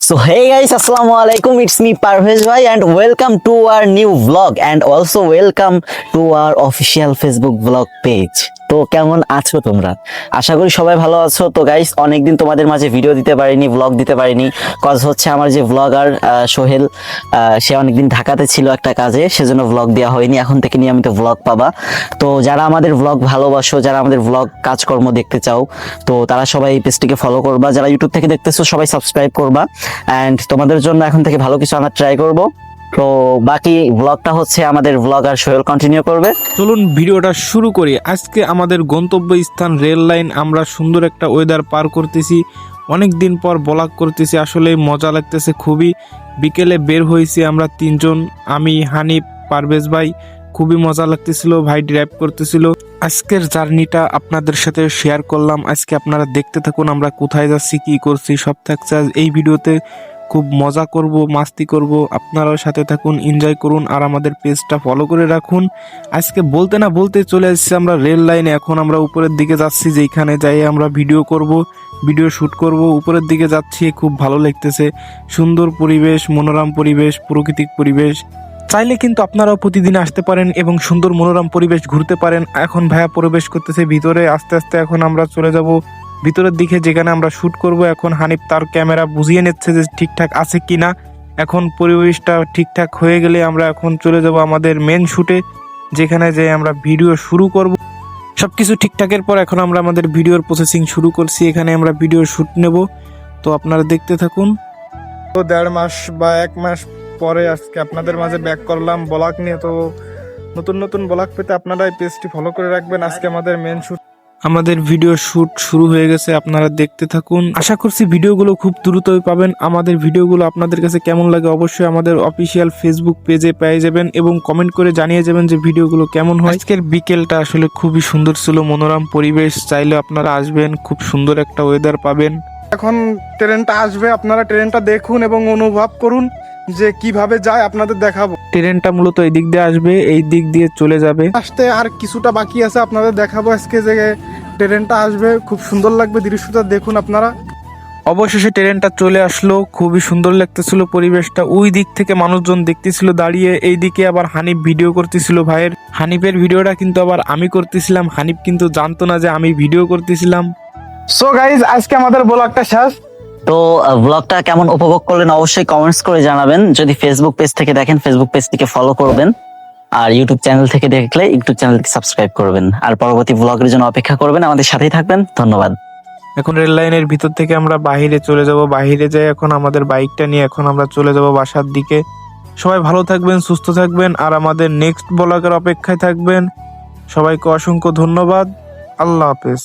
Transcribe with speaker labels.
Speaker 1: So hey guys, Assalamualaikum. It's me Parvez Bhai and welcome to our new vlog and also welcome to our official Facebook vlog page. তো কেমন আছো তোমরা? আশা করি সবাই ভালো আছো। তো গাইস অনেকদিন তোমাদের মাঝে ভিডিও দিতে পারিনি, ভ্লগ দিতে পারিনি। কজ হচ্ছে আমার যে ভ্লগার সোহেল, সে অনেকদিন ঢাকাতে ছিল একটা কাজে, সেজন্য ভ্লগ দেওয়া হয়নি। এখন থেকে নিয়মিত ভ্লগ পাবা। তো যারা আমাদের ভ্লগ ভালোবাসো, যারা আমাদের ভ্লগ কাজকর্ম দেখতে চাও, তো তারা সবাই এই পেজটিকে ফলো করবা। যারা ইউটিউব থেকে দেখতেছো সবাই সাবস্ক্রাইব করবা এন্ড তোমাদের জন্য এখন থেকে ভালো কিছু আনার ট্রাই করব। তো বাকি ব্লগটা হচ্ছে আমাদের ব্লগার সোহেল কন্টিনিউ করবে।
Speaker 2: চলুন ভিডিওটা শুরু করি। আজকে আমাদের গন্তব্য স্থান রেল লাইন। আমরা সুন্দর একটা ওয়েদার পার করতেছি, অনেক দিন পর ব্লগ করতেছি, আসলে মজা লাগতেছে খুবই। বিকেলে বের হয়েছি আমরা তিনজন, আমি, হানিফ, পারভেজ ভাই। খুবই মজা লাগতেছিল, ভাই ড্রাইভ করতেছিল। আজকের জার্নিটা আপনাদের সাথে শেয়ার করলাম। আজকে আপনারা দেখতে থাকুন আমরা কোথায় যাচ্ছি, কি করছি, সব থাকছে আজ এই ভিডিওতে। খুব মজা করব, মাস্তি করব, আপনারাও সাথে থাকুন, এনজয় করুন আর আমাদের পেজটা ফলো করে রাখুন। আজকে বলতে না বলতে চলে এসেছি আমরা রেল লাইনে। এখন আমরা উপরের দিকে যাচ্ছি, যেখানে যাই আমরা ভিডিও করব, ভিডিও শ্যুট করব। উপরের দিকে যাচ্ছি, খুব ভালো লাগতেছে, সুন্দর পরিবেশ, মনোরম পরিবেশ, প্রাকৃতিক পরিবেশ। চাইলে কিন্তু আপনারাও প্রতিদিন আসতে পারেন এবং সুন্দর মনোরম পরিবেশ ঘুরতে পারেন। এখন ভাইয়া প্রবেশ করতেছে ভিতরে, আস্তে আস্তে এখন আমরা চলে যাব ভিতরের দিকে, যেখানে আমরা শ্যুট করব। এখন হানিফ তার ক্যামেরা বুঝিয়ে নিচ্ছে যে ঠিকঠাক আছে কিনা। এখন পরিবেশটা ঠিকঠাক হয়ে গেলে আমরা এখন চলে যাব আমাদের মেন শ্যুটে, যেখানে যে আমরা ভিডিও শুরু করব। সবকিছু ঠিকঠাকের পর এখন আমরা আমাদের ভিডিওর প্রসেসিং শুরু করছি। এখানে আমরা ভিডিও শ্যুট নেব, তো আপনারা দেখতে থাকুন। তো 1.5 মাস বা 1 মাস পরে আজকে আপনাদের মাঝে ব্যাক করলাম ব্লগ নিয়ে। তো নতুন নতুন ব্লগ পেতে আপনারা এই পেজটি ফলো করে রাখবেন। আজকে আমাদের মেন শ্যুট, আমাদের ভিডিও শ্যুট শুরু হয়ে গেছে, আপনারা দেখতে থাকুন। আশা করছি ভিডিওগুলো খুব দ্রুতই পাবেন। আমাদের ভিডিওগুলো আপনাদের কাছে কেমন লাগে অবশ্যই আমাদের অফিসিয়াল ফেসবুক পেজে পেয়ে যাবেন এবং কমেন্ট করে জানিয়ে যাবেন যে ভিডিওগুলো কেমন হয়। আজকের বিকেলটা আসলে খুবই সুন্দর ছিল, মনোরম পরিবেশ। চাইলে আপনারা আসবেন, খুব সুন্দর একটা ওয়েদার পাবেন।
Speaker 3: এখন ট্রেনটা আসবে, আপনারা ট্রেনটা দেখুন এবং অনুভব করুন যে কিভাবে যায়, আপনাদের দেখাবো।
Speaker 2: ট্রেনটা মূলত এই দিক দিয়ে আসবে, এই দিক দিয়ে চলে যাবে।
Speaker 3: আসতে আর কিছুটা বাকি আছে, আপনাদের দেখাবো আজকে যে ট্রেনটা আসবে। খুব সুন্দর লাগবে দৃশ্যটা, দেখুন আপনারা।
Speaker 2: অবশেষে ট্রেনটা চলে আসলো, খুবই সুন্দর লাগতেছিল পরিবেশটা। ওই দিক থেকে মানুষজন দেখতেছিল দাঁড়িয়ে, এই দিকে আবার হানিফ ভিডিও করতেছিল ভাইয়ের। হানিফের ভিডিওটা কিন্তু আবার আমি করতেছিলাম, হানিফ কিন্তু জানতো না যে আমি ভিডিও করতেছিলাম।
Speaker 3: সো গাইজ, আজকে আমাদের ব্লগটা শেষ।
Speaker 1: তো ব্লগটা কেমন উপভোগ করলেন অবশ্যই কমেন্টস করে জানাবেন। যদি ফেসবুক পেজ থেকে দেখেন ফেসবুক পেজটিকে ফলো করবেন, আর ইউটিউব চ্যানেল থেকে দেখলে ইউটিউব চ্যানেলকে সাবস্ক্রাইব করবেন, আর পরবর্তী ব্লগের জন্য অপেক্ষা করবেন। আমাদের সাথেই থাকবেন। ধন্যবাদ।
Speaker 2: এখন রেল লাইনের ভিতর থেকে আমরা বাহিরে চলে যাব। বাহিরে যাই এখন আমাদের বাইকটা নিয়ে এখন আমরা চলে যাব বাসার দিকে। সবাই ভালো থাকবেন, সুস্থ থাকবেন আর আমাদের নেক্সট ব্লগের অপেক্ষায় থাকবেন। সবাইকে অসংখ্য ধন্যবাদ। আল্লাহ হাফেজ।